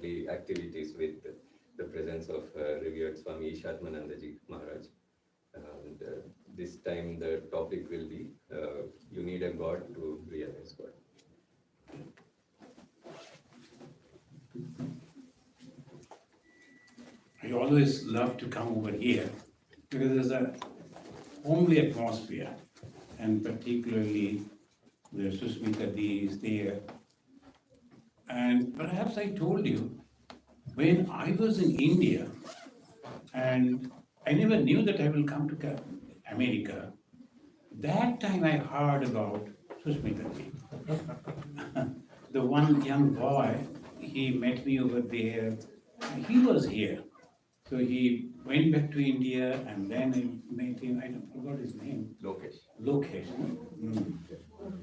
monthly activities with the presence of revered Swami Ishatmananda ji Maharaj. And this time the topic will be you need a God to realize God. I always love to come over here because there's a homely atmosphere, and particularly the Susmita Di is there. And perhaps I told you, when I was in India, and I never knew that I will come to America, that time I heard about Susmita Di. The one young boy, he met me over there, he was here. So he went back to India and then I met him, I forgot his name. Lokesh. Lokesh.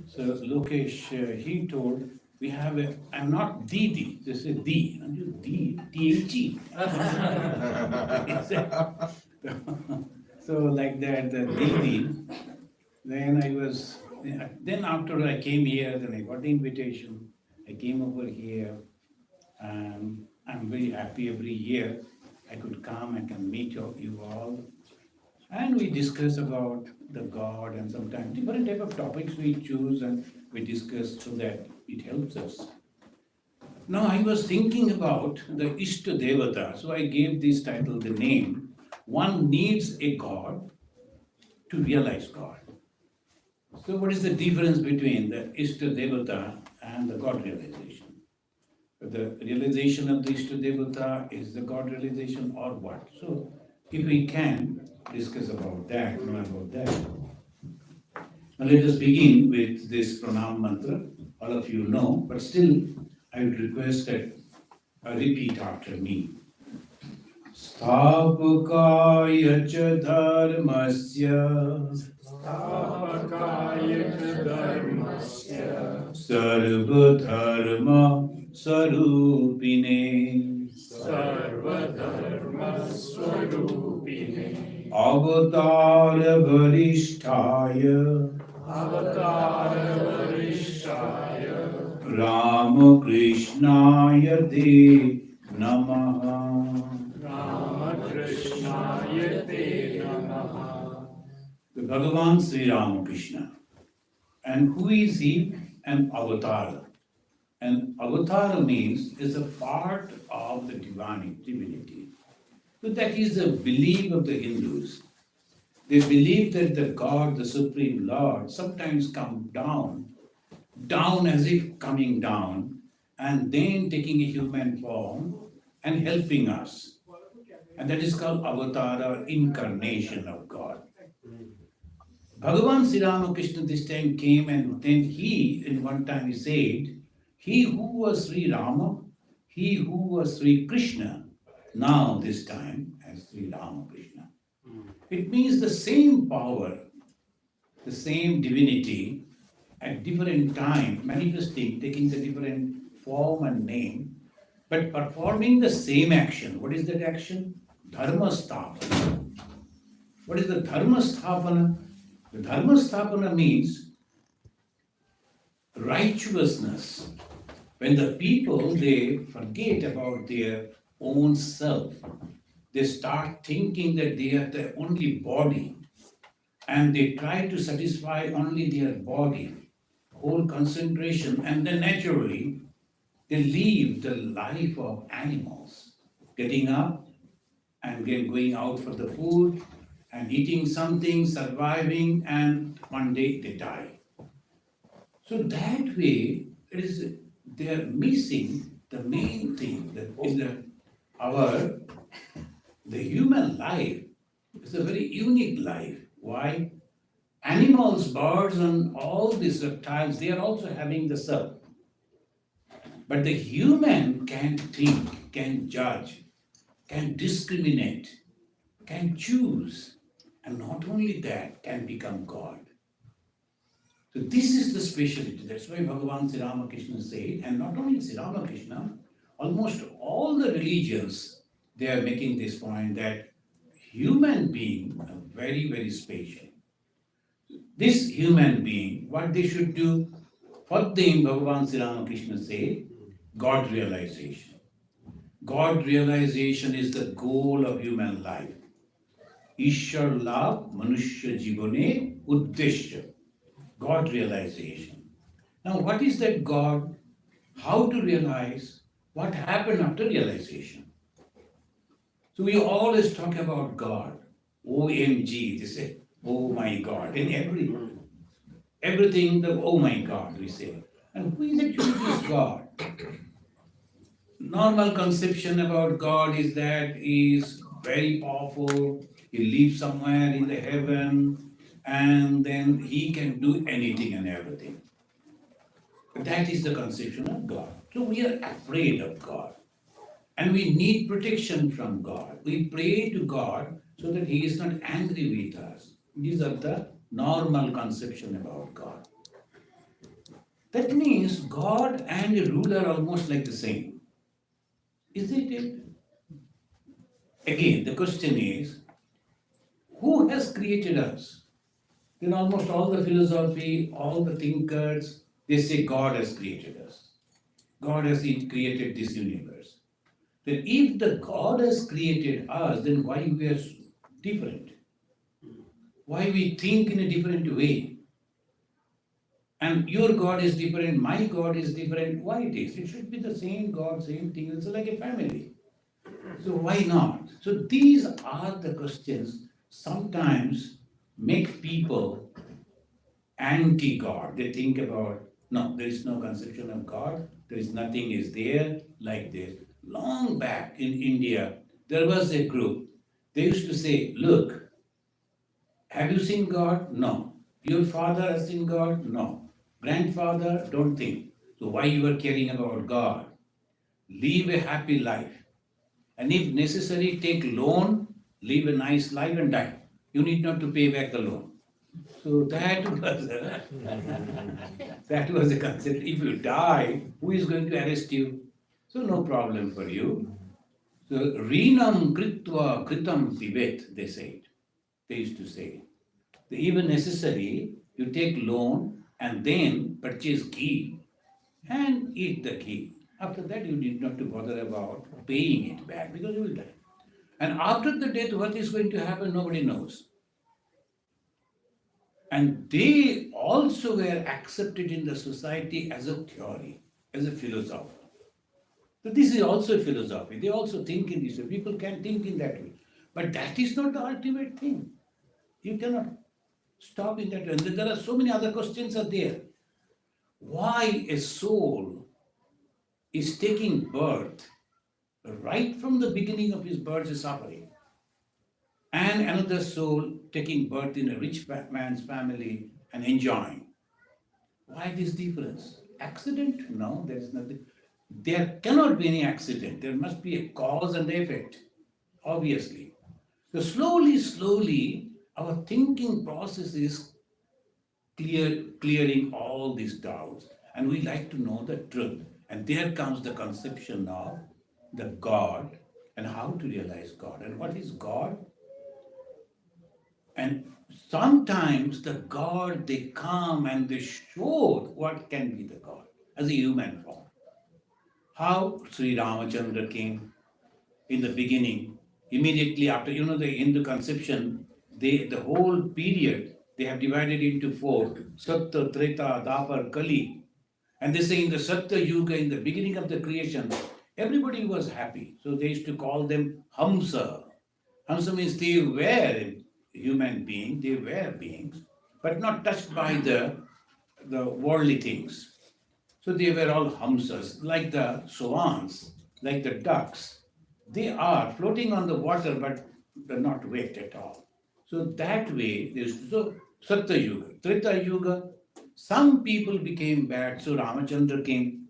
So Lokesh, he told, we have a, I'm not Didi, this is D, I'm just D, D-H-E. So like that, the Didi, then I was, then after I came here, then I got the invitation, I came over here, and I'm very happy every year I could come and can meet you all. And we discuss about the God and sometimes different type of topics we choose and we discuss so that it helps us. Now I was thinking about the Ishta Devata, so I gave this title the name, One Needs a God to Realize God. So what is the difference between the Ishta Devata and the God realization? The realization of the Ishta Devata is the God realization or what? So if we can discuss about that, know about that. Now let us begin with this pranam mantra. All of you know, but still I would request that repeat after me. Sthapakaya cha dharmasya sarva dharma sarupine avatara varishtaya Ramakrishnaya te namaha. The Bhagavan Sri Ramakrishna. And who is he? An avatar. And avatar means is a part of the divinity. So that is the belief of the Hindus. They believe that the God, the Supreme Lord, sometimes comes down as if coming down, and then taking a human form and helping us. And that is called avatar or incarnation of God. Bhagavan Sri Ramakrishna this time came and then he, in one time he said, he who was Sri Rama, he who was Sri Krishna, now this time as Sri Ramakrishna. It means the same power, the same divinity at different time manifesting, taking the different form and name, but performing the same action. What is that action? Dharma sthapana. What is the dharma sthapana? The dharma sthapana means righteousness. When the people, they forget about their own self, they start thinking that they are the only body, and they try to satisfy only their body, whole concentration, and then naturally they live the life of animals, getting up and then going out for the food and eating something, surviving, and one day they die. So that way, they are missing the main thing that is the human life is a very unique life. Why? Animals, birds, and all these reptiles, they are also having the self. But the human can think, can judge, can discriminate, can choose, and not only that, can become God. So this is the speciality. That's why Bhagavan Sri Ramakrishna said, and not only Sri Ramakrishna, almost all the religions, they are making this point that human being are very, very special. This human being, what they should do, first thing Bhagavan Sri Ramakrishna said, God realization. God realization is the goal of human life. Ishwar Labh Manushya Jivane Uddeshya. God realization. Now, what is that God? How to realize? What happened after realization? So we always talk about God. OMG, they say, oh my God. In everything, the oh my God, we say. And who is actually this God? Normal conception about God is that he is very powerful, he lives somewhere in the heaven, and then he can do anything and everything. That is the conception of God. So we are afraid of God. And we need protection from God. We pray to God so that he is not angry with us. These are the normal conception about God. That means God and a ruler are almost like the same. Isn't it? Again, the question is, who has created us? Then almost all the philosophy, all the thinkers, they say God has created us. God has created this universe. Then if the God has created us, then why we are different? Why we think in a different way? And your God is different, my God is different. Why it is? It should be the same God, same thing. It's like a family. So why not? So these are the questions sometimes make people anti-God. They think about, no, there is no conception of God. There is nothing is there like this. Long back in India, there was a group. They used to say, look, have you seen God? No. Your father has seen God? No. Grandfather? Don't think. So why you are caring about God? Live a happy life. And if necessary, take loan, live a nice life and die. You need not to pay back the loan. So that was the concept. If you die, who is going to arrest you? So no problem for you. So Rinam Kritva Kritam Pibet, they said. They used to say. Even necessary, you take loan and then purchase ghee and eat the ghee. After that, you need not to bother about paying it back because you will die. And after the death, what is going to happen, nobody knows. And they also were accepted in the society as a theory, as a philosophy. So this is also a philosophy. They also think in this way. People can think in that way. But that is not the ultimate thing. You cannot stop in that way. And there are so many other questions are there. Why a soul is taking birth right from the beginning of his birth is suffering, and another soul taking birth in a rich man's family and enjoying. Why this difference? Accident? No, there is nothing. There cannot be any accident. There must be a cause and effect, obviously. So slowly, our thinking process is clearing all these doubts, and we like to know the truth. And there comes the conception of the God and how to realize God. And what is God? And sometimes the God, they come and they show what can be the God as a human form. How Sri Ramachandra came in the beginning, immediately after, the Hindu conception, the whole period, they have divided into four, Satya, Treta, Dapar, Kali. And they say in the Satya Yuga, in the beginning of the creation, everybody was happy. So they used to call them Hamsa. Hamsa means they were human beings, they were beings, but not touched by the worldly things. So they were all Hamsas, like the swans, like the ducks. They are floating on the water, but they're not wet at all. So that way, so Satya Yuga, Treta Yuga, some people became bad. So Ramachandra came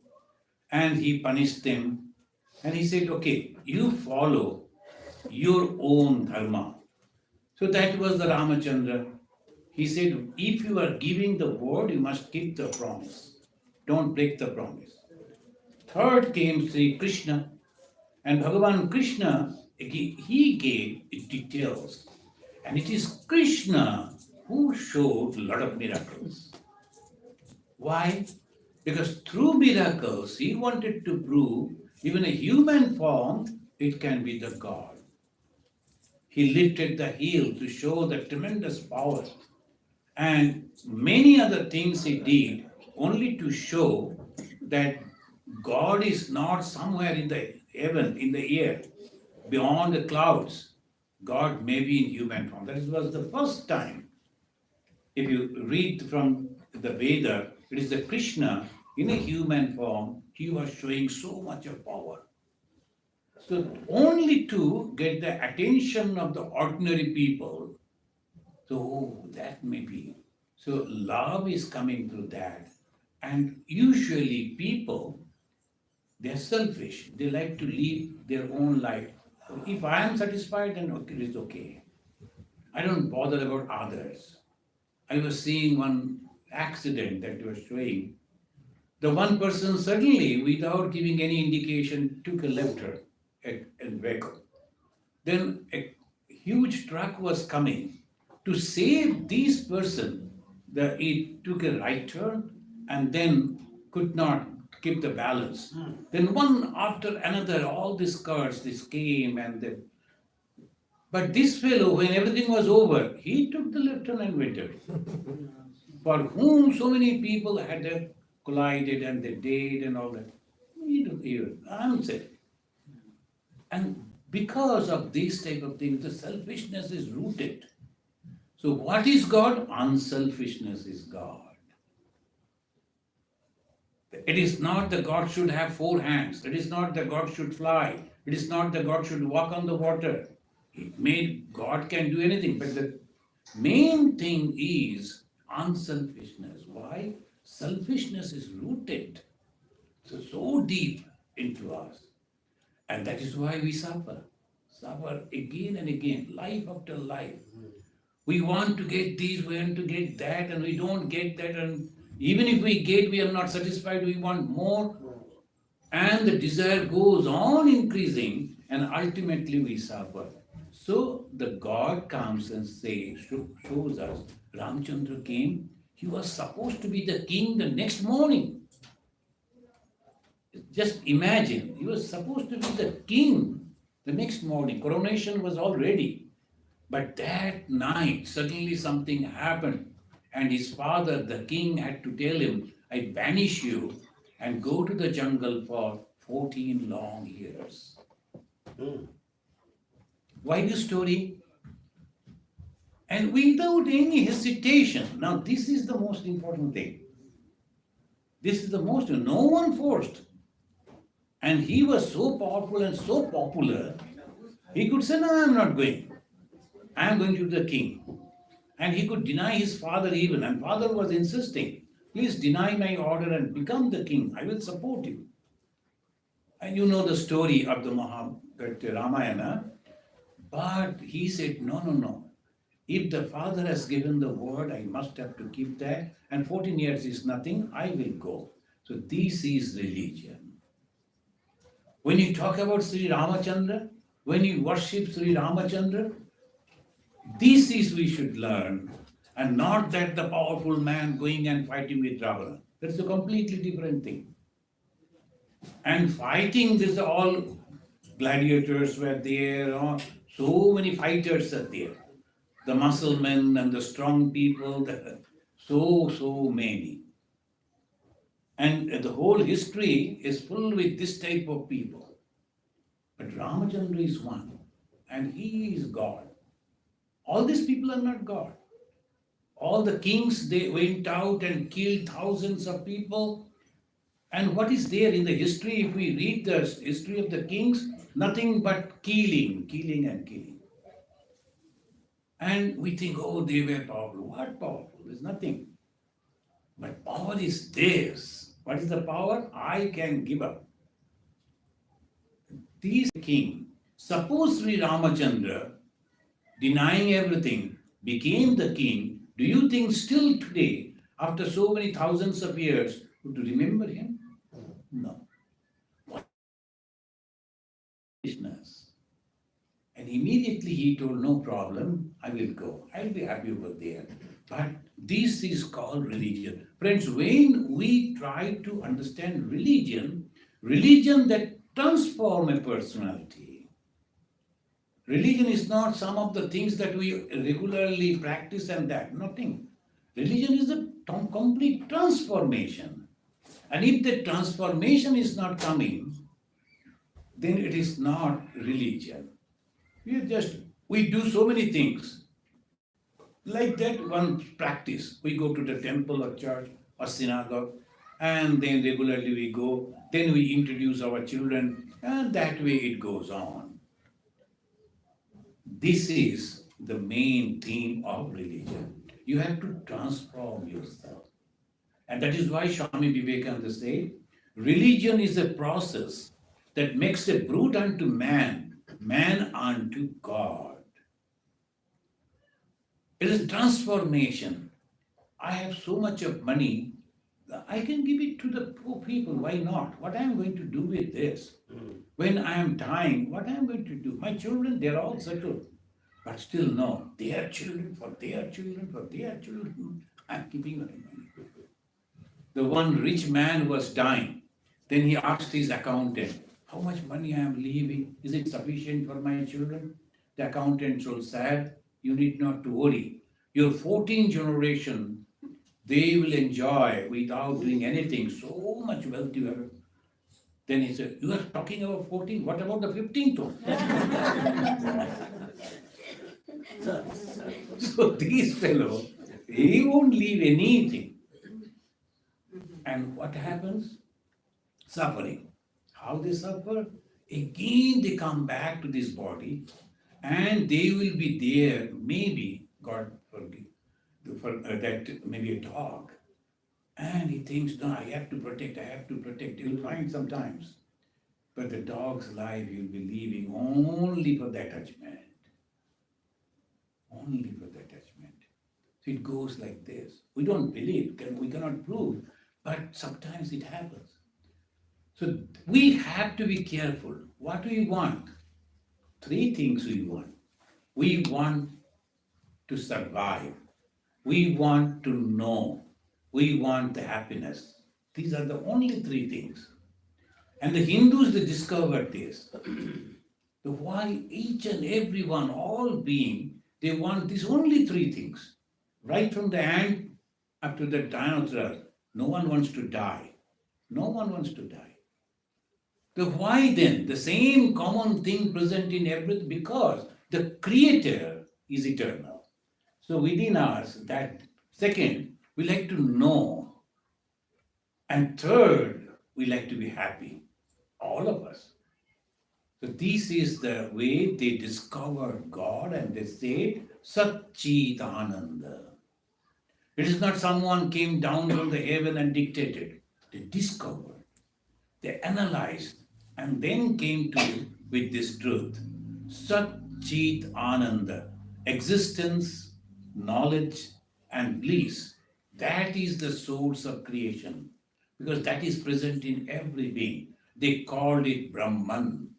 and he punished them. And he said, okay, you follow your own dharma. So that was the Ramachandra. He said, if you are giving the word, you must keep the promise. Don't break the promise. Third came Sri Krishna. And Bhagavan Krishna, he gave details. And it is Krishna who showed a lot of miracles. Why? Because through miracles, he wanted to prove Even a human form, it can be the God. He lifted the heel to show the tremendous power. And many other things he did only to show that God is not somewhere in the heaven, in the air, beyond the clouds. God may be in human form. That was the first time. If you read from the Veda, it is the Krishna in a human form, he was showing so much of power. So only to get the attention of the ordinary people. So that may be. So love is coming through that. And usually people, they're selfish. They like to live their own life. If I am satisfied, then okay, it's okay. I don't bother about others. I was seeing one accident that was showing. The one person suddenly, without giving any indication, took a left turn at a vehicle. Then a huge truck was coming. To save this person, he took a right turn and then could not keep the balance. Then one after another, all these cars, this came and then. But this fellow, when everything was over, he took the left turn and went away. For whom so many people had collided and they died and all that. I'm safe. And because of these type of things, the selfishness is rooted. So what is God? Unselfishness is God. It is not that God should have 4 hands. It is not that God should fly. It is not that God should walk on the water. God can do anything, but the main thing is unselfishness. Why? Selfishness is rooted so deep into us. And that is why we suffer again and again, life after life. We want to get this, we want to get that, and we don't get that. And even if we get, we are not satisfied, we want more. And the desire goes on increasing, and ultimately we suffer. So the God comes and shows us, Ramchandra came, he was supposed to be the king the next morning. Just imagine, he was supposed to be the king the next morning. Coronation was all ready. But that night, suddenly something happened. And his father, the king, had to tell him, I banish you and go to the jungle for 14 long years. Why this story? And without any hesitation. Now, this is the most important thing. This is the most, no one forced. And he was so powerful and so popular, he could say, no, I'm not going. I am going to the king. And he could deny his father even. And father was insisting, please deny my order and become the king. I will support you. And you know the story of the Ramayana. But he said, no. If the father has given the word, I must have to keep that. And 14 years is nothing, I will go. So this is religion. When you talk about Sri Ramachandra, when you worship Sri Ramachandra, this is we should learn, and not that the powerful man going and fighting with Ravana. That's a completely different thing. And fighting, this all gladiators were there, so many fighters are there. The muscle men and the strong people, so many. And the whole history is full with this type of people. But Ramachandra is one, and he is God. All these people are not God. All the kings, they went out and killed thousands of people. And what is there in the history? If we read the history of the kings, nothing but killing. And we think, oh, they were powerful. What powerful? There's nothing. But power is theirs. What is the power? I can give up. This king, suppose Sri Ramachandra, denying everything, became the king, do you think still today, after so many thousands of years, would you remember him? No. And immediately he told, no problem, I will go. I'll be happy over there. But this is called religion. Friends, when we try to understand religion that transform a personality. Religion is not some of the things that we regularly practice and that, nothing. Religion is a complete transformation. And if the transformation is not coming, then it is not religion. We do so many things. Like that one practice. We go to the temple or church or synagogue, and then regularly we go, then we introduce our children, and that way it goes on. This is the main theme of religion. You have to transform yourself. And that is why Swami Vivekananda said, religion is a process that makes a brute unto man, man unto God. It is transformation. I have so much of money, I can give it to the poor people. Why not? What I am going to do with this? When I am dying, what I am going to do? My children, they are all settled. But still, no, their children, for their children, for their children, I am keeping my money. The one rich man was dying. Then he asked his accountant, how much money I am leaving? Is it sufficient for my children? The accountant so sad, you need not to worry. Your 14th generation, they will enjoy without doing anything. So much wealth you have. Then he said, you are talking about 14, what about the 15th one? So these fellows, he won't leave anything. And what happens? Suffering. How they suffer? Again they come back to this body and they will be there, maybe, God forgive, that maybe a dog. And he thinks, no, I have to protect. He'll find sometimes. But the dog's life you'll be leaving only for the attachment. Only for the attachment. So it goes like this. We don't believe, we cannot prove, but sometimes it happens. So we have to be careful. What do we want? 3 things we want. We want to survive. We want to know. We want the happiness. These are the only 3 things. And the Hindus, they discovered this. So why each and every one, all being, they want these only 3 things. Right from the ant up to the dinosaur, no one wants to die. No one wants to die. So why then? The same common thing present in everything, because the Creator is eternal. So within us, that second, we like to know. And third, we like to be happy. All of us. So this is the way they discovered God, and they said, Satchit Ananda. It is not someone came down from the heaven and dictated. They discovered, they analyzed, and then came to with this truth. Satchit Ananda. Existence, knowledge, and bliss. That is the source of creation. Because that is present in every being. They called it Brahman.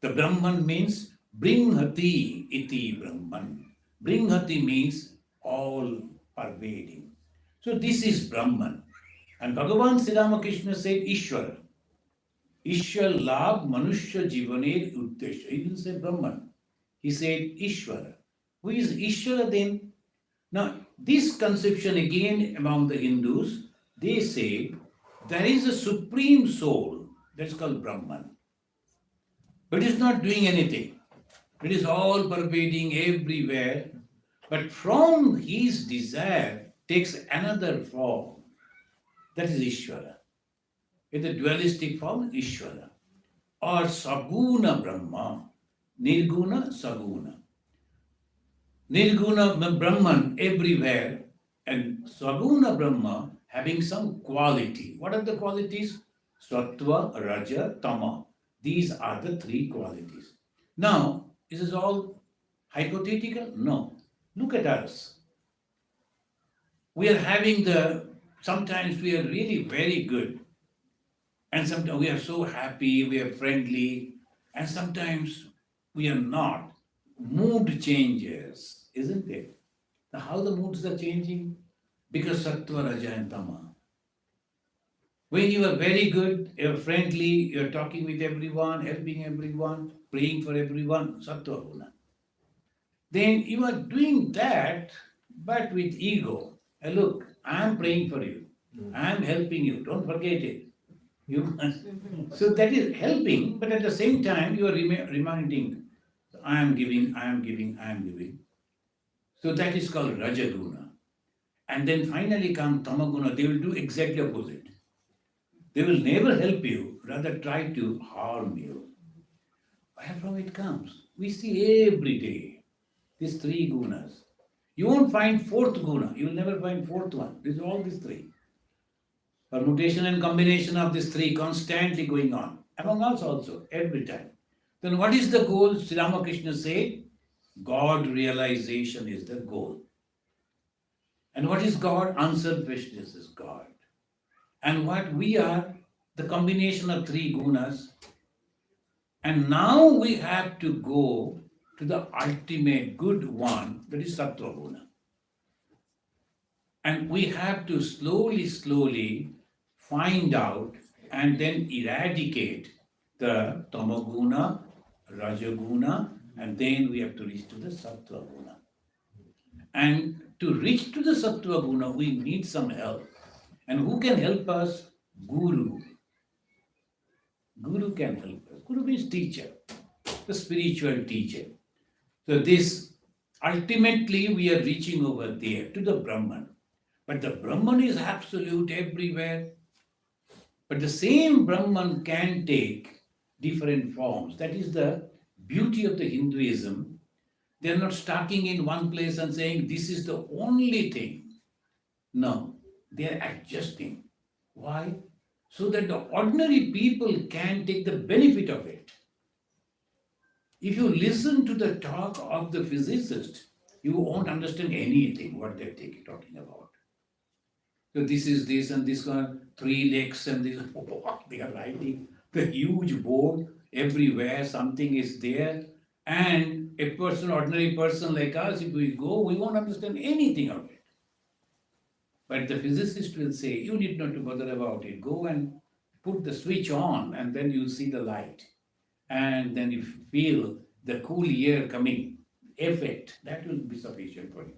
The Brahman means Bringhati iti Brahman. Bringhati means all pervading. So this is Brahman. And Bhagavan Sri Ramakrishna said Ishwara. Ishwar Labh Manushya Jivaner Uddesha. He didn't say Brahman. He said Ishwara. Who is Ishwara then? Now, this conception again among the Hindus, they say there is a supreme soul that's called Brahman. But it is not doing anything. It is all pervading everywhere. But from his desire takes another form. That is Ishwara. In the dualistic form, Ishvara, or Saguna Brahma, Nirguna Saguna. Nirguna Brahman everywhere, and Saguna Brahma having some quality. What are the qualities? Sattva, Raja, Tama. These are the 3 qualities. Now, is this all hypothetical? No. Look at us. We are having sometimes we are really very good. And sometimes we are so happy, we are friendly, and sometimes we are not. Mood changes, isn't it? Now, how the moods are changing? Because Sattva, Raja, and Tama. When you are very good, you're friendly, you're talking with everyone, helping everyone, praying for everyone, Sattva Guna. Then you are doing that, but with ego. Hey, look, I'm praying for you. I'm helping you. Don't forget it. You so that is helping, but at the same time you are reminding, I am giving, I am giving, I am giving. So that is called Rajaguna. And then finally come Tamaguna, they will do exactly opposite. They will never help you, rather try to harm you. Where from it comes? We see every day these three gunas. You won't find fourth guna. You will never find fourth one. These are all these three. Permutation and combination of these three constantly going on. Among us also, every time. Then what is the goal? Sri Ramakrishna said, God realization is the goal. And what is God? Unselfishness is God. And what we are, the combination of three gunas. And now we have to go to the ultimate good one, that is Sattva Guna. And we have to slowly find out and then eradicate the Tamaguna, Rajaguna, and then we have to reach to the Sattva Guna. And to reach to the Sattva Guna, we need some help. And who can help us? Guru. Guru can help us. Guru means teacher, the spiritual teacher. So this, ultimately we are reaching over there to the Brahman. But the Brahman is absolute everywhere. But the same Brahman can take different forms. That is the beauty of the Hinduism. They are not starting in one place and saying this is the only thing. No, they are adjusting. Why? So that the ordinary people can take the benefit of it. If you listen to the talk of the physicist, you won't understand anything what they're talking about. So this is this and this one, 3 legs and this, they are writing the huge board everywhere, something is there. And a person, ordinary person like us, if we go, we won't understand anything of it. But the physicist will say, you need not to bother about it. Go and put the switch on and then you'll see the light. And then you feel the cool air coming, effect, that will be sufficient for you.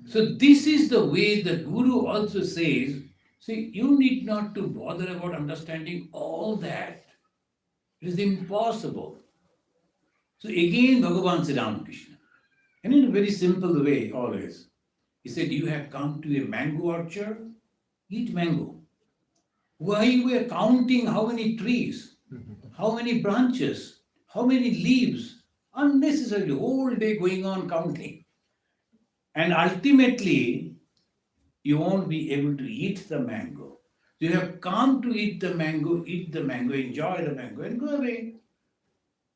So this is the way the Guru also says, see, you need not to bother about understanding all that. It is impossible. So again, Bhagavan Sri Ramakrishna, and in a very simple way always, he said, you have come to a mango orchard, eat mango. Why you were counting how many trees, how many branches, how many leaves, unnecessarily, whole day going on counting. And ultimately, you won't be able to eat the mango. You have come to eat the mango, enjoy the mango, and go away.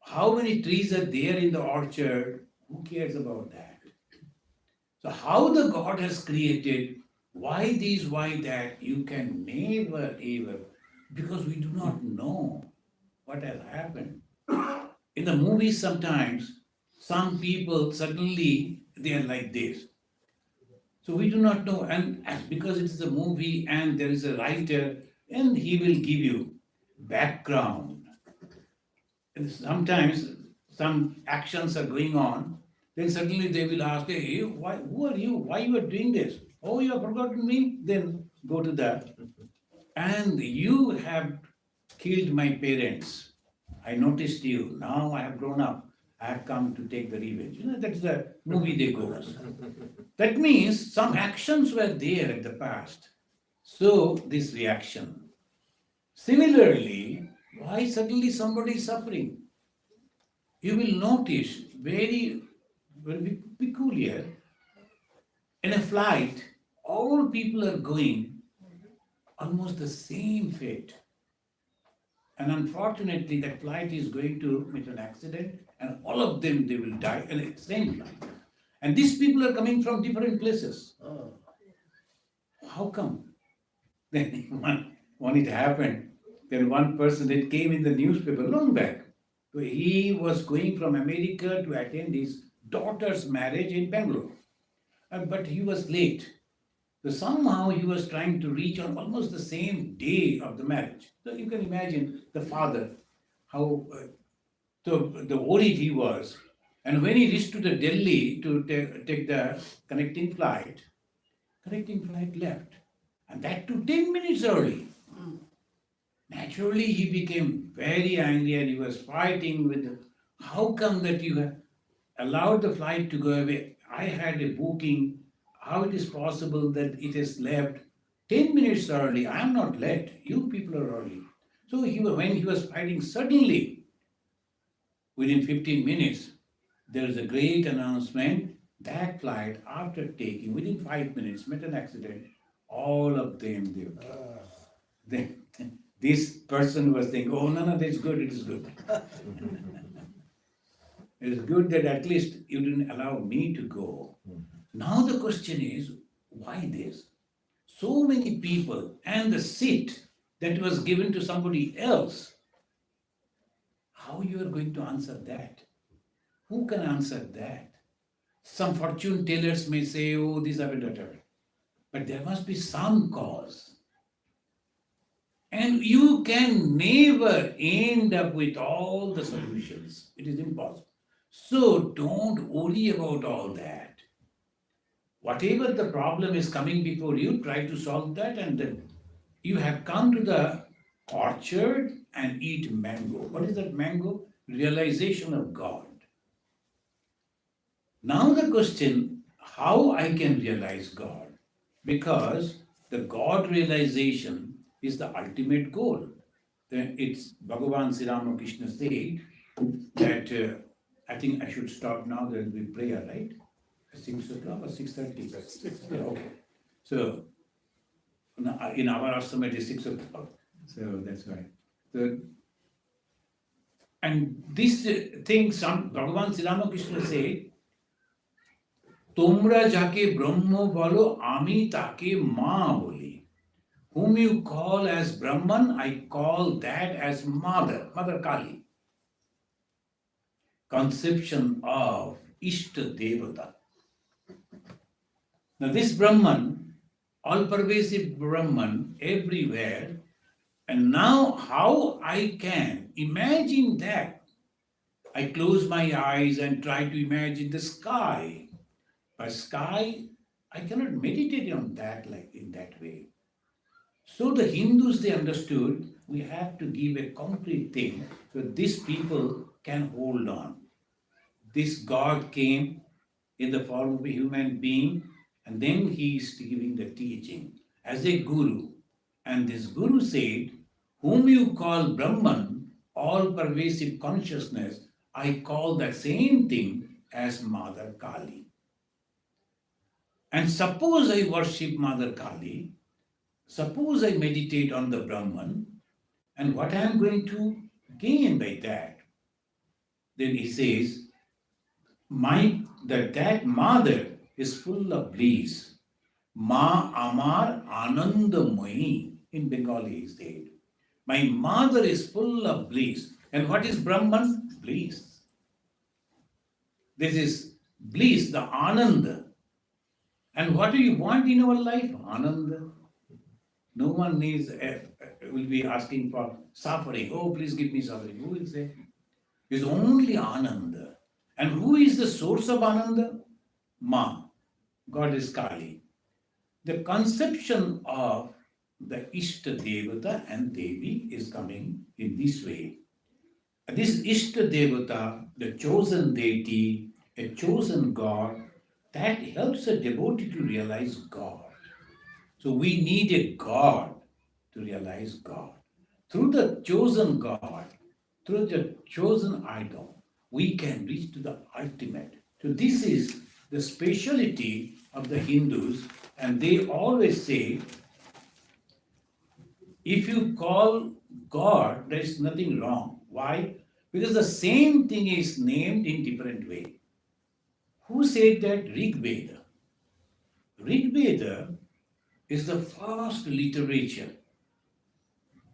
How many trees are there in the orchard? Who cares about that? So, how the God has created, why this, why that, you can never ever, because we do not know what has happened. In the movies, sometimes some people suddenly they are like this. So we do not know, and because it is a movie and there is a writer, and he will give you background. And sometimes some actions are going on, then suddenly they will ask, hey, why, who are you? Why you are doing this? Oh, you have forgotten me? Then go to that. And you have killed my parents. I noticed you. Now I have grown up. I have come to take the revenge. You know, that's the movie they go. That means some actions were there in the past. So this reaction. Similarly, why suddenly somebody is suffering? You will notice very peculiar. In a flight, all people are going almost the same fate. And unfortunately, that flight is going to meet an accident, and all of them, they will die in the same flight. And these people are coming from different places. Oh. How come? Then when it happened, then one person, it came in the newspaper long back. So he was going from America to attend his daughter's marriage in Bangalore. But he was late. So somehow he was trying to reach on almost the same day of the marriage. So you can imagine the father, how the worried he was. And when he reached to the Delhi to take the connecting flight left. And that took 10 minutes early. Naturally, he became very angry and he was fighting with, how come that you have allowed the flight to go away? I had a booking. How it is possible that it has left 10 minutes early? I am not late. You people are early. So when he was fighting, suddenly, within 15 minutes, there is a great announcement. That flight, after taking, within 5 minutes, met an accident. All of them, they were killed. This person was thinking, oh, no, that's good, it is good. It is good that at least you didn't allow me to go. Now the question is, why this? So many people and the seat that was given to somebody else, how you are going to answer that? Who can answer that? Some fortune tellers may say, oh, these are better. But there must be some cause. And you can never end up with all the solutions. It is impossible. So don't worry about all that. Whatever the problem is coming before you, try to solve that, and then you have come to the orchard and eat mango. What is that mango? Realization of God. Now the question, how I can realize God? Because the God realization is the ultimate goal. Then it's Bhagavan Sri Ramakrishna said that I think I should stop now. There will be prayer, right? At 6 o'clock or 6:30? 6. Yeah, okay. So in our ashrama it is 6 o'clock. So that's why. And this thing, Bhagavan Sri Ramakrishna said, তোমরা যাকে ব্রহ্ম বলো আমি তাকে মা বলি. Whom you call as Brahman, I call that as Mother Kali. Conception of Ishta Devata. Now this Brahman, all-pervasive Brahman everywhere, and now how I can imagine that? I close my eyes and try to imagine the sky. But sky, I cannot meditate on that like in that way. So the Hindus, they understood we have to give a concrete thing so these people can hold on. This God came in the form of a human being, and then he is giving the teaching as a guru. And this guru said, whom you call Brahman, all-pervasive consciousness, I call that same thing as Mother Kali. And suppose I worship Mother Kali, suppose I meditate on the Brahman, and what I am going to gain by that? Then he says, that mother is full of bliss. Ma amar anandamayi, in Bengali he said. My mother is full of bliss. And what is Brahman? Bliss. This is bliss, the ananda. And what do you want in our life? Ananda. No one will be asking for suffering. Oh, please give me suffering. Who will say? It's only Ananda. And who is the source of Ananda? Ma. God is Kali. The conception of the Ishta Devata and Devi is coming in this way. This Ishta Devata, the chosen deity, a chosen God, that helps a devotee to realize God. So we need a God to realize God. Through the chosen God, through the chosen idol, we can reach to the ultimate. So this is the speciality of the Hindus, and they always say, if you call God, there is nothing wrong. Why? Because the same thing is named in different way. Who said that? Rig Veda. Rig Veda is the first literature,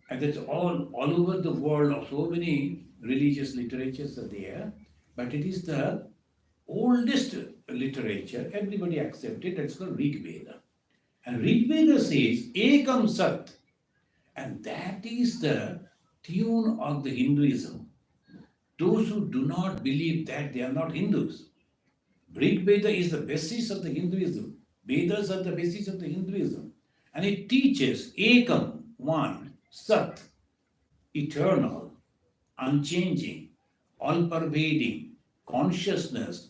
and that's all over the world. So many religious literatures are there, but it is the oldest literature. Everybody accepts it. That's called Rig Veda. And Rigveda says, Ekam Sat. And that is the tune of the Hinduism. Those who do not believe that, they are not Hindus. Rig Veda is the basis of the Hinduism. Vedas are the basis of the Hinduism. And it teaches Ekam, one, Sat, eternal, unchanging, all-pervading, consciousness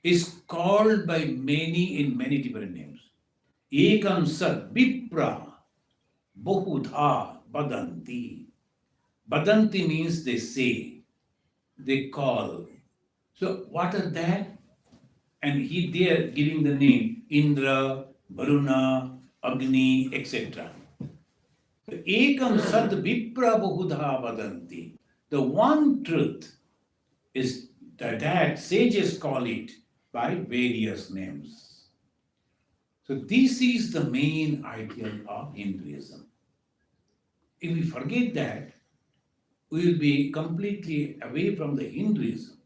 is called by many in many different names. Ekam Sat, Vipra, Bahudha, Badanti. Badanti means they say, they call. So what are that? And they are giving the name Indra, Varuna, Agni, etc. Ekam Sad Vipra Bahudha Vadanti. The one truth is that sages call it by various names. So this is the main ideal of Hinduism. If we forget that, we will be completely away from the Hinduism.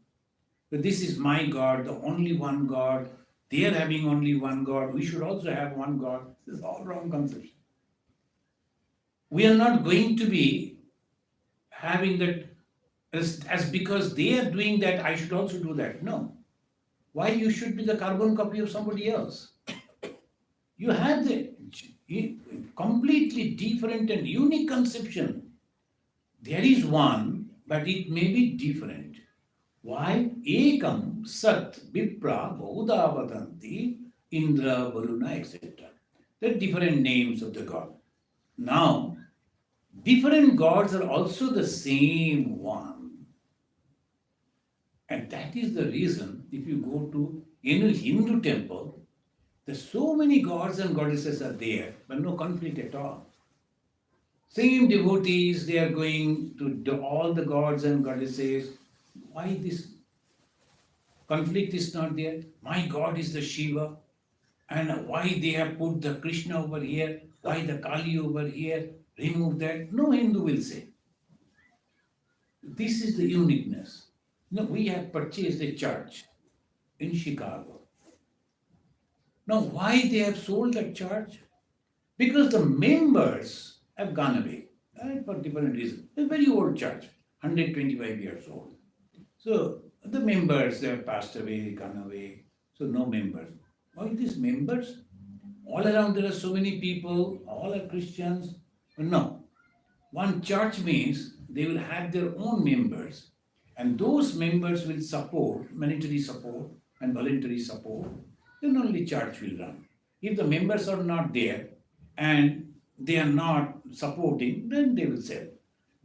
But this is my God, the only one God. They are having only one God. We should also have one God. This is all wrong conception. We are not going to be having that as because they are doing that, I should also do that. No. Why you should be the carbon copy of somebody else? You have the completely different and unique conception. There is one, but it may be different. Why? Ekam, Sat, Vipra, Bahudha Vadanti, Indra, Varuna, etc. There are different names of the God. Now, different gods are also the same one. And that is the reason, if you go to any Hindu temple, there's so many gods and goddesses are there, but no conflict at all. Same devotees, they are going to all the gods and goddesses. Why this conflict is not there? My God is the Shiva, and why they have put the Krishna over here, why the Kali over here, remove that. No Hindu will say. This is the uniqueness. No, we have purchased a church in Chicago. Now, why they have sold that church? Because the members have gone away, right, for different reasons. It's a very old church, 125 years old. So the members, they have passed away, gone away. So no members. Why these members? All around there are so many people, all are Christians. No. One church means they will have their own members, and those members will support, monetary support and voluntary support, then only church will run. If the members are not there and they are not supporting, then they will sell.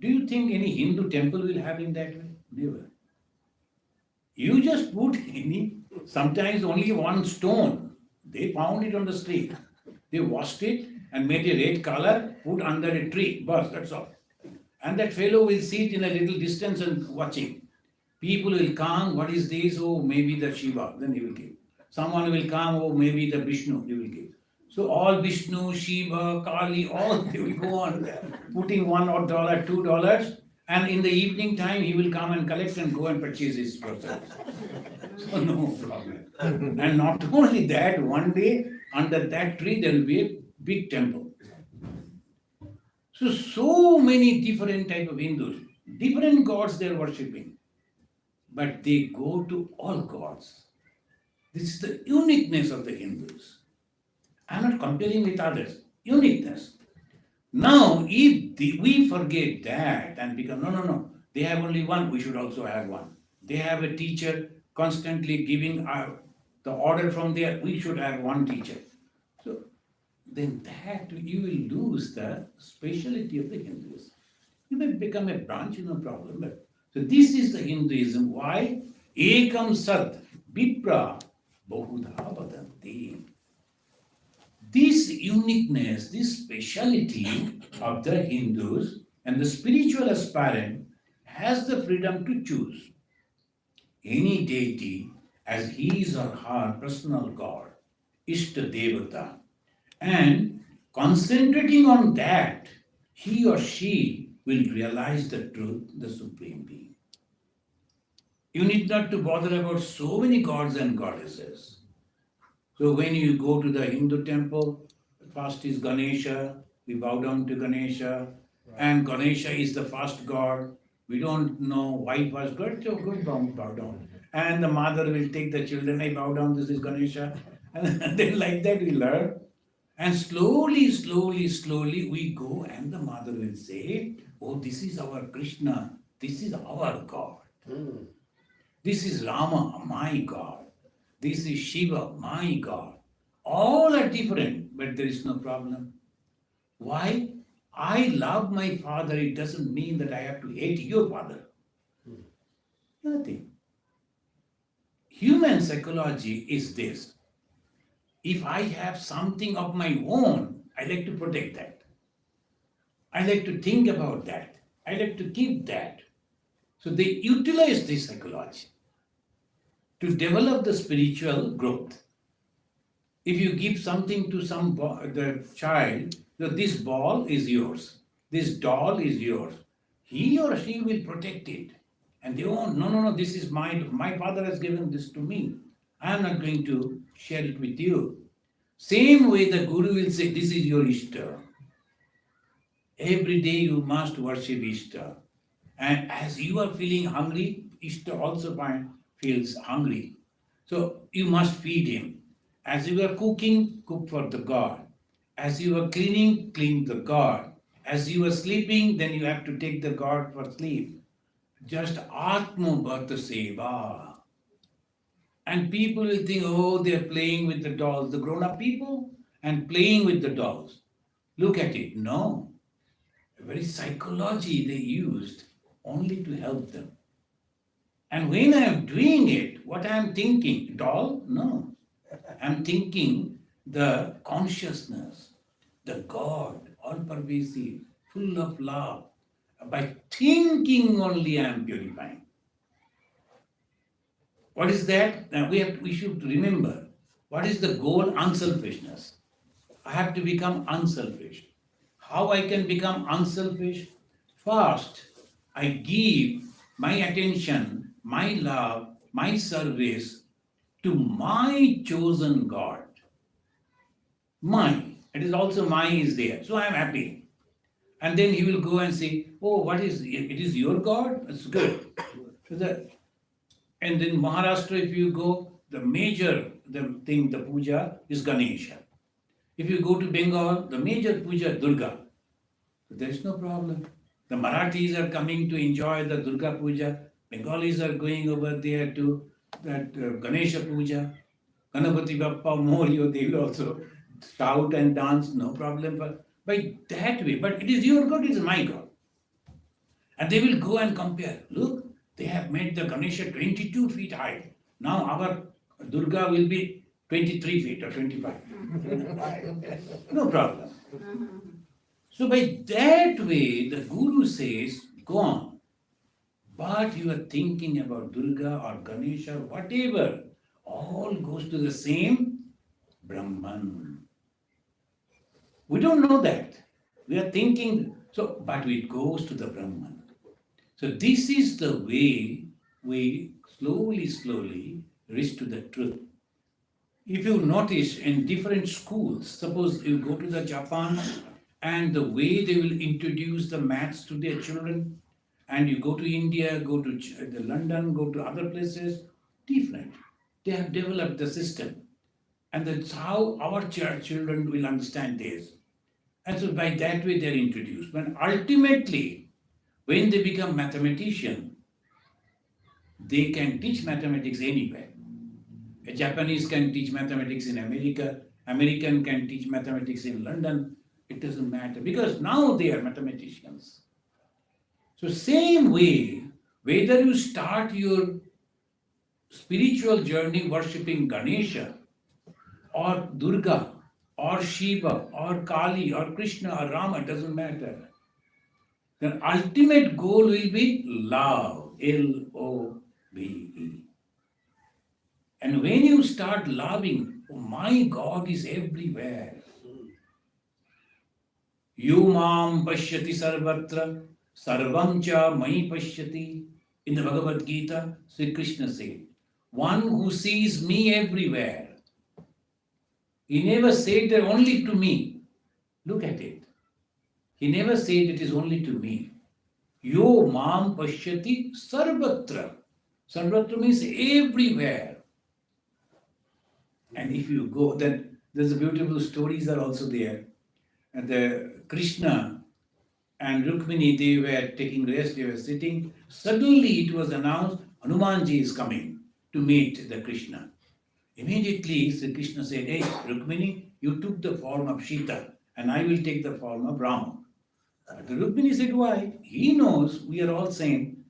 Do you think any Hindu temple will have in that way? Never. You just put sometimes only one stone. They found it on the street. They washed it and made a red color, put under a tree. Bas, that's all. And that fellow will sit in a little distance and watching. People will come, what is this? Oh, maybe the Shiva, then he will give. Someone will come, oh, maybe the Vishnu, he will give. So all Vishnu, Shiva, Kali, all they will go on putting $1 or $2, and in the evening time he will come and collect and go and purchase his person. So no problem. And not only that, one day under that tree there will be a big temple. So many different type of Hindus, different gods they are worshipping, but they go to all gods. This is the uniqueness of the Hindus. I am not comparing with others. Uniqueness. Now, if we forget that and become, no, they have only one, we should also have one. They have a teacher constantly giving the order from there, we should have one teacher. So, then that you will lose the speciality of the Hindus. You may become a branch, no problem. But, so this is the Hinduism. Why? Ekam Sat, Vipra, Bahudha Vadanti. This uniqueness, this speciality of the Hindus and the spiritual aspirant has the freedom to choose any deity as his or her personal God, Ishta Devata, and concentrating on that, he or she will realize the truth, the Supreme Being. You need not to bother about so many gods and goddesses. So when you go to the Hindu temple, first is Ganesha, we bow down to Ganesha, and Ganesha is the first god. We don't know why first god, so good bow down. And the mother will take the children, I bow down, this is Ganesha. And then like that we learn. And slowly, slowly, slowly we go and the mother will say, oh, this is our Krishna, this is our God. This is Rama, my God. This is Shiva, my God. All are different, but there is no problem. Why? I love my father, it doesn't mean that I have to hate your father. Nothing. Human psychology is this. If I have something of my own, I like to protect that. I like to think about that. I like to keep that. So they utilize this psychology to develop the spiritual growth. If you give something to the child, that this ball is yours, this doll is yours, he or she will protect it. And they won't, no, this is mine. My father has given this to me. I am not going to share it with you. Same way the Guru will say, this is your Ishta. Every day you must worship Ishta. And as you are feeling hungry, Ishta also feels hungry. So you must feed him. As you are cooking, cook for the God. As you are cleaning, clean the God. As you are sleeping, then you have to take the God for sleep. Just Atma Bharta Seva. And people will think, oh, they are playing with the dolls, the grown-up people, and playing with the dolls. Look at it. No. The very psychology they used only to help them. And when I am doing it, what I am thinking? Doll? No. I am thinking the consciousness, the God, all-pervasive, full of love. By thinking only I am purifying. What is that? Now we should remember, what is the goal? Unselfishness. I have to become unselfish. How I can become unselfish? First, I give my attention, my love, my service to my chosen God. Mine. It is also mine is there. So I am happy. And then he will go and say, oh, what is it? It is your God? That's good. And then Maharashtra, if you go, the puja is Ganesha. If you go to Bengal, the major puja, Durga. There is no problem. The Marathis are coming to enjoy the Durga puja. Bengalis are going over there to that Ganesha puja. Ganapati Bappa Morio, they will also shout and dance, no problem. By that way, but it is your God, it is my God. And they will go and compare. Look, they have made the Ganesha 22 feet high. Now our Durga will be 23 feet or 25. No problem. So by that way, the Guru says, go on. But you are thinking about Durga or Ganesha, whatever, all goes to the same Brahman. We don't know that. We are thinking, but it goes to the Brahman. So this is the way we slowly reach to the truth. If you notice in different schools, suppose you go to the Japan and the way they will introduce the maths to their children, and you go to India, go to London, go to other places, different. They have developed the system. And that's how our children will understand this. And so by that way they are introduced. But ultimately, when they become mathematician, they can teach mathematics anywhere. A Japanese can teach mathematics in America, American can teach mathematics in London. It doesn't matter because now they are mathematicians. So same way, whether you start your spiritual journey worshipping Ganesha or Durga or Shiva or Kali or Krishna or Rama, it doesn't matter. The ultimate goal will be love, L-O-V-E. And when you start loving, oh, my God is everywhere. Yumam pashyati sarvatra, sarvam cha mai pashyati. In the Bhagavad Gita, Sri Krishna said, one who sees me everywhere. He never said that only to me. Look at it. He never said it is only to me. Yo mam pashyati sarvatra. Sarvatra means everywhere. And if you go, then there's beautiful stories are also there. And the Krishna and Rukmini, they were taking rest, they were sitting. Suddenly it was announced, Hanumanji is coming to meet the Krishna. Immediately Sri Krishna said, hey, Rukmini, you took the form of Sita and I will take the form of Rama. The Rukmini said, why? He knows, we are all saying,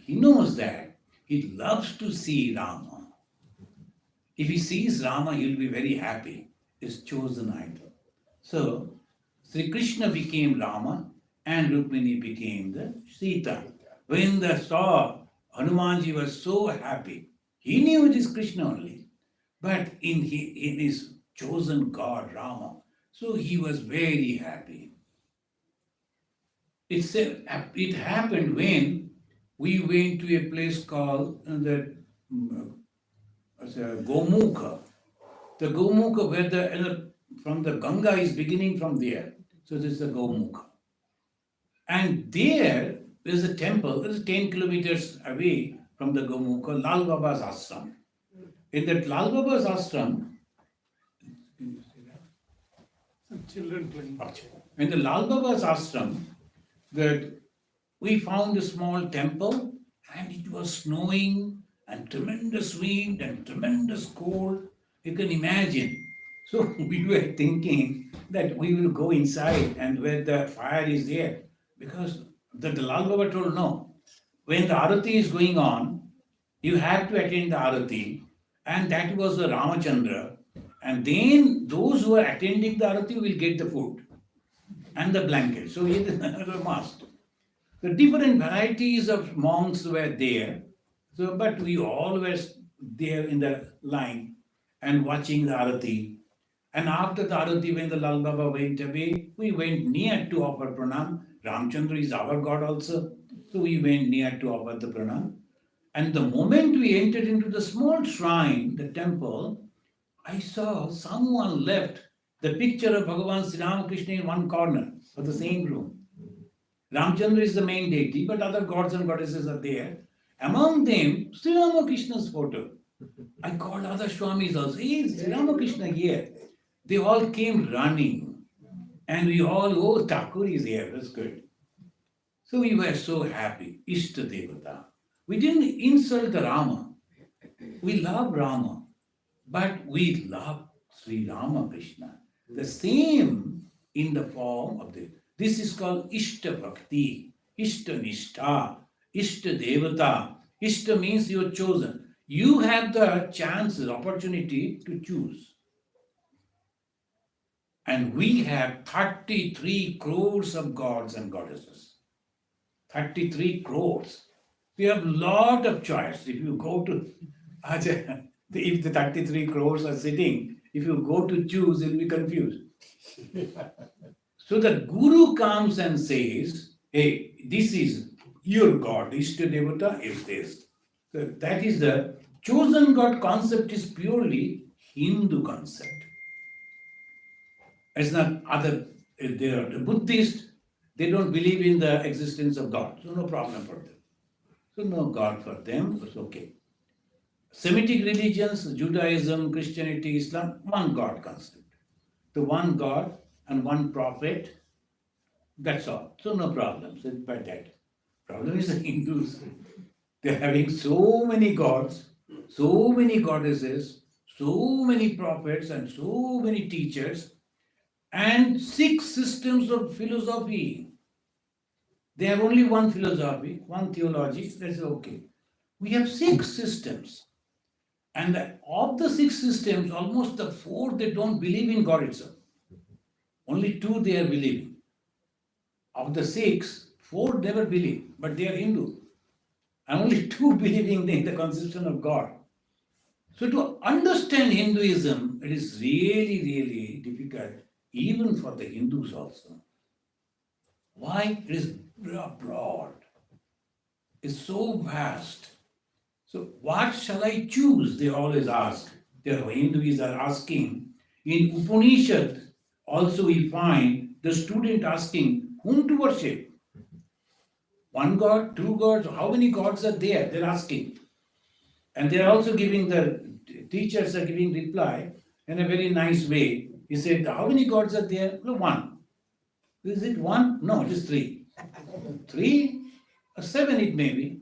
he knows that he loves to see Rama. If he sees Rama, he'll be very happy. His chosen idol. So, Sri Krishna became Rama and Rukmini became the Sita. When they saw Hanumanji was so happy, he knew it is Krishna only. But in his chosen God, Rama, so he was very happy. It happened when we went to a place called Gomukha. The Gomukha where from the Ganga is beginning from there. So this is the Gomukha. And there is a temple, it is 10 kilometers away from the Gomukha, Lal Baba's ashram. In that Lal Baba's ashram, Children playing. in the Lal Baba's ashram, that we found a small temple and it was snowing and tremendous wind and tremendous cold. You can imagine. So we were thinking that we will go inside and where the fire is there. Because the Lal Baba told no. When the Arati is going on, you have to attend the Arati. And that was the Ramachandra. And then those who are attending the Arati will get the food and the blanket. So it is a must. The different varieties of monks were there. So, but we all were there in the line and watching the Arati. And after the Arati, when the Lal Baba went away, we went near to offer pranam. Ramchandra is our God also. So we went near to offer the pranam. And the moment we entered into the small shrine, the temple, I saw someone left the picture of Bhagavan Sri Ramakrishna in one corner of the same room. Ramchandra is the main deity, but other gods and goddesses are there. Among them, Sri Ramakrishna's photo. I called other Swamis also. Hey, Sri Ramakrishna here. They all came running. And we all, oh, Thakur is here. That's good. So we were so happy. Ishta Devata. We didn't insult the Rama. We love Rama. But we love Sri Ramakrishna. The same in the form of this is called Ishta Bhakti, Ishta Nishtha, Ishta Devata. Ishta means you're chosen. You have the chances, opportunity to choose. And we have 33 crores of gods and goddesses. 33 crores. We have a lot of choice. If you go to, if the 33 crores are sitting, if you go to choose, you'll be confused. So the Guru comes and says, hey, this is your God, Ishta Devata is this. So that is the chosen God concept is purely Hindu concept. It's not other, they are the Buddhist, they don't believe in the existence of God. So no problem for them. So no God for them, it's okay. Semitic religions, Judaism, Christianity, Islam, one God concept. The one God and one prophet, that's all. So no problem by that. Problem is the Hindus. They're having so many gods, so many goddesses, so many prophets and so many teachers, and 6 systems of philosophy. They have only one philosophy, one theology, that's okay. We have 6 systems. And of the 6 systems, almost the 4 they don't believe in God itself. Only 2 they are believing. Of the 6, 4 never believe, but they are Hindu. And only 2 believing in the conception of God. So to understand Hinduism, it is really, really difficult, even for the Hindus also. Why? It is broad. It's so vast. So what shall I choose? They always ask. The Hindus are asking. In Upanishad, Also we find the student asking whom to worship. One God, two gods, how many gods are there? They're asking. And they're also giving teachers are giving reply in a very nice way. He said, how many gods are there? No, one. Is it one? No, it is three. Three or seven it may be.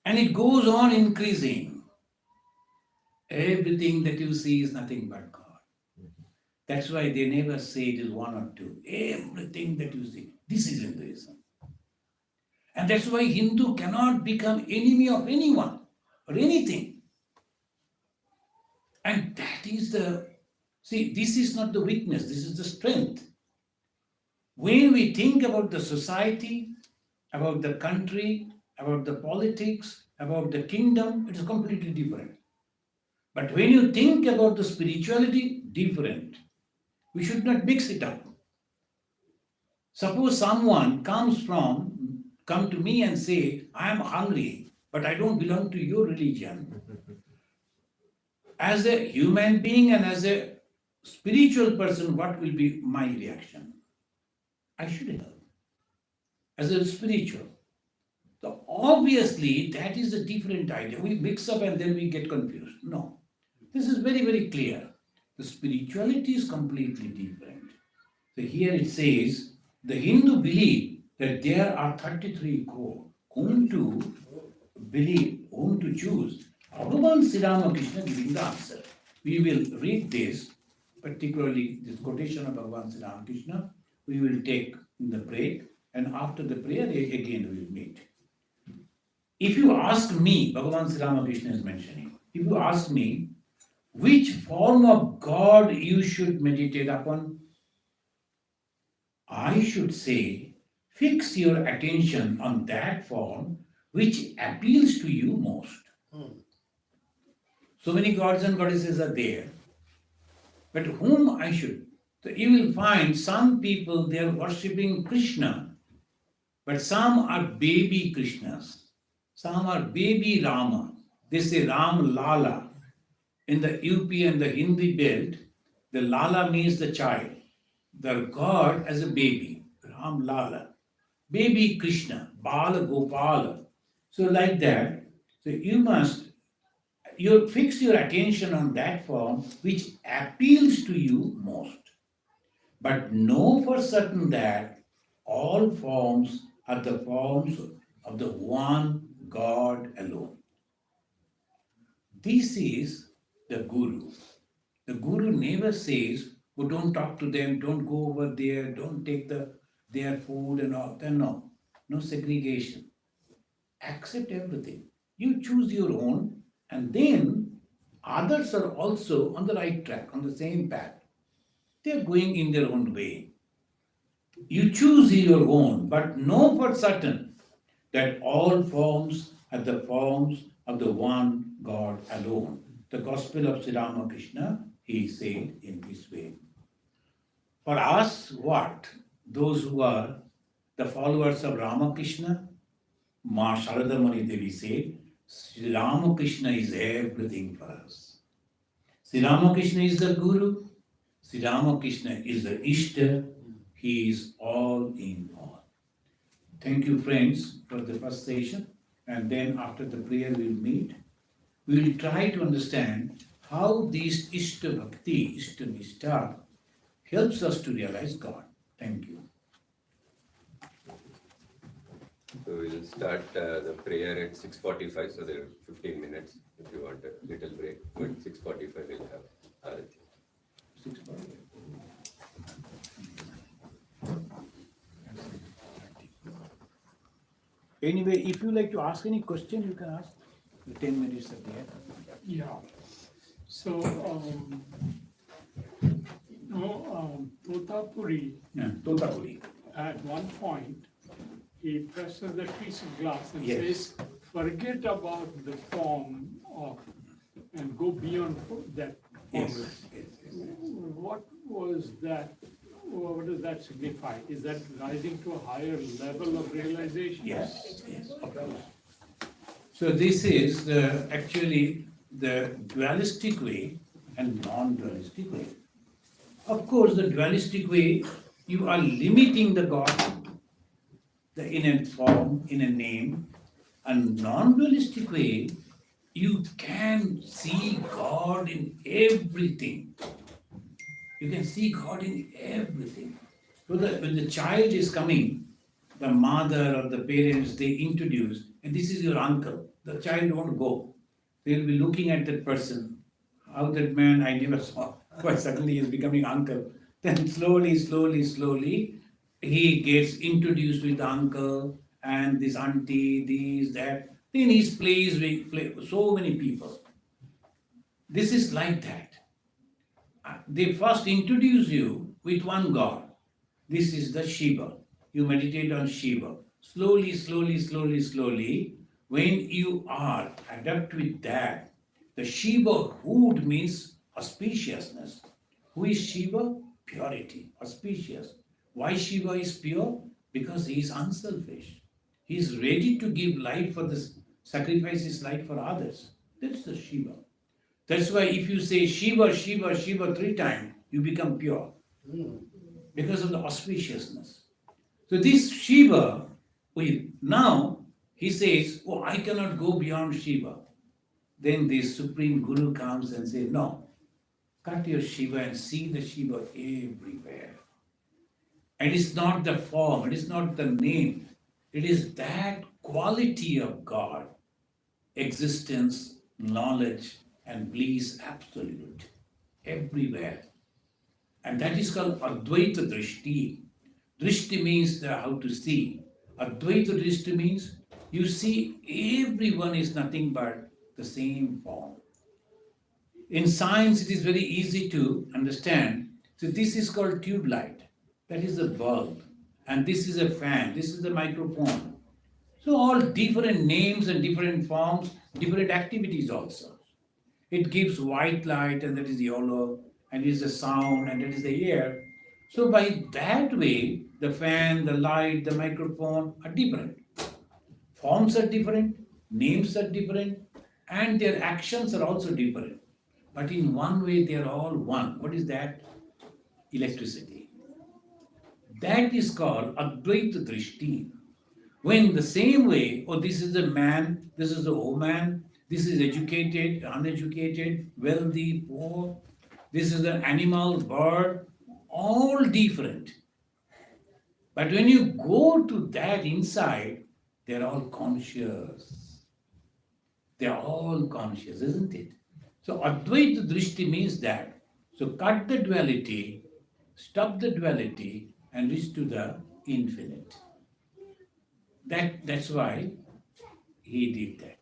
And it goes on increasing. Everything that you see is nothing but God. That's why they never say it is one or two. Everything that you see, this is Hinduism. And that's why Hindu cannot become enemy of anyone or anything. And that is this is not the weakness, this is the strength. When we think about the society, about the country, about the politics, about the kingdom, it is completely different. But when you think about the spirituality, different. We should not mix it up. Suppose someone come to me and say, I am hungry, but I don't belong to your religion. As a human being and as a spiritual person, what will be my reaction? I should help. As a spiritual. So obviously, that is a different idea. We mix up and then we get confused. No. This is very, very clear. The spirituality is completely different. So here it says, the Hindu believe that there are 33 crore whom to believe, whom to choose. Bhagavan Sri Ramakrishna giving the answer. We will read this, particularly this quotation of Bhagavan Sri Ramakrishna. We will take in the break, and after the prayer again we will meet. If you ask me, Bhagavan Sri Ramakrishna is mentioning, if you ask me, which form of God you should meditate upon, I should say, fix your attention on that form which appeals to you most. So many gods and goddesses are there, but whom I should? So you will find some people, they are worshipping Krishna, but some are baby Krishnas, some are baby Rama. They say Ram Lala. In the UP and the Hindi belt, the Lala means the child, the God as a baby, Ram Lala. Baby Krishna, Bala Gopala. So like that, so you fix your attention on that form which appeals to you most. But know for certain that all forms are the forms of the one God alone. This is the Guru. The Guru never says, oh, don't talk to them, don't go over there, don't take their food and all. No segregation. Accept everything. You choose your own, and then others are also on the right track, on the same path. They are going in their own way. You choose your own, but know for certain that all forms are the forms of the one God alone. The Gospel of Sri Ramakrishna, he said in this way. For us, what? Those who are the followers of Ramakrishna, Ma Sharada Mani Devi said, Sri Ramakrishna is everything for us. Sri Ramakrishna is the Guru, Sri Ramakrishna is the Ishta, he is all in all. Thank you, friends, for the first session, and then after the prayer we'll meet. We will try to understand how this Ishta Bhakti, Ishta Nishta, helps us to realize God. Thank you. So we'll start the prayer at 6:45, so there are 15 minutes if you want a little break. But 6:45 we'll have Arati. 6:45. Anyway, if you like to ask any question, you can ask. The 10 minutes at the end. Yeah. So, Totapuri, Yeah, Totapuri. at one point, he presses the piece of glass and Yes. says, forget about the form of, and go beyond that form. Yes. What was that? What does that signify? Is that rising to a higher level of realization? Yes, of course. So this is actually the dualistic way and non-dualistic way. Of course, the dualistic way, you are limiting the God, in a form, in a name, and non-dualistic way, you can see God in everything. You can see God in everything. So when the child is coming, the mother or the parents, they introduce, and this is your uncle. The child won't go. They'll be looking at that person. How that man I never saw. Why suddenly he's becoming uncle. Then slowly, he gets introduced with the uncle and this auntie, this, that. Then he's plays with so many people. This is like that. They first introduce you with one God. This is the Shiva. You meditate on Shiva. Slowly, when you are adept with that, the Shiva hood means auspiciousness. Who is Shiva? Purity, auspicious. Why Shiva is pure? Because he is unselfish. He is ready to give life for this, sacrifice his life for others. That's the Shiva. That's why if you say Shiva, Shiva, Shiva 3 times, you become pure because of the auspiciousness. So this Shiva, now he says, oh, I cannot go beyond Shiva. Then the Supreme Guru comes and says, no, cut your Shiva and see the Shiva everywhere. And it's not the form, it is not the name, it is that quality of God, existence, knowledge, and bliss absolute, everywhere. And that is called Advaita Drishti. Drishti means how to see. Advaita Drishti means you see everyone is nothing but the same form. In science, it is very easy to understand. So this is called tube light. That is a bulb. And this is a fan. This is a microphone. So all different names and different forms, different activities also. It gives white light and that is yellow, and it is the sound and that is the air. So by that way, the fan, the light, the microphone are different. Forms are different, names are different, and their actions are also different. But in one way, they are all one. What is that? Electricity. That is called Advaita Drishti. When the same way, oh, this is a man, this is a woman, this is educated, uneducated, wealthy, poor, this is an animal, bird, all different. But when you go to that inside, they're all conscious. They're all conscious, isn't it? So Advaita Drishti means that. So cut the duality, stop the duality, and reach to the infinite. That's why he did that.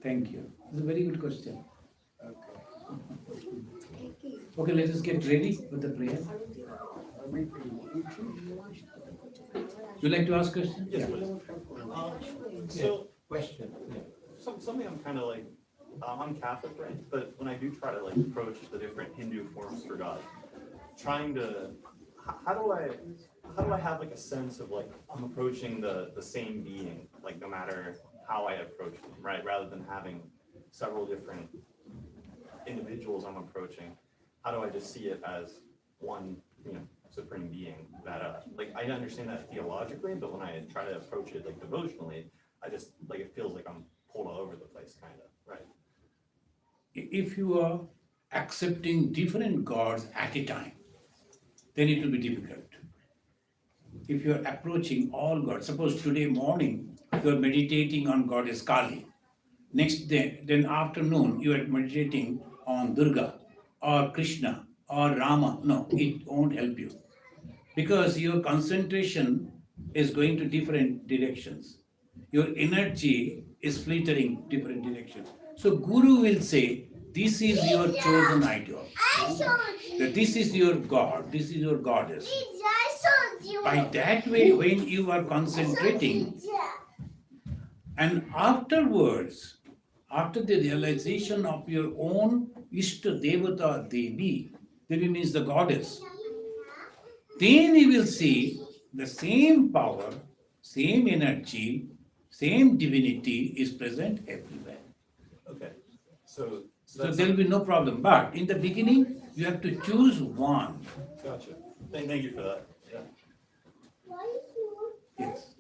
Thank you. It's a very good question. Okay, let us get ready for the prayer. You like to ask questions? Yes, please. So, Question. something I'm kind of like, I'm Catholic, right? But when I do try to like approach the different Hindu forms for God, trying to, how do I have like a sense of like I'm approaching the same being, like no matter how I approach them, right? Rather than having several different individuals I'm approaching, how do I just see it as one, supreme being that, like I understand that theologically, but when I try to approach it like devotionally, I just like it feels like I'm pulled all over the place, kind of, right? If you are accepting different gods at a time, then it will be difficult. If you are approaching all gods, suppose today morning you are meditating on goddess Kali, next day, then afternoon you are meditating on Durga or Krishna or Rama, no, it won't help you. Because your concentration is going to different directions. Your energy is filtering different directions. So Guru will say, this is your chosen idol. That this is your God, this is your goddess. By that way, when you are concentrating, and afterwards, after the realization of your own Ishta Devata Devi, Devi means the goddess, then you will see the same power, same energy, same divinity is present everywhere. Okay, so So there'll be no problem. But in the beginning, you have to choose one. Gotcha. Thank you for that. Yeah. Yes.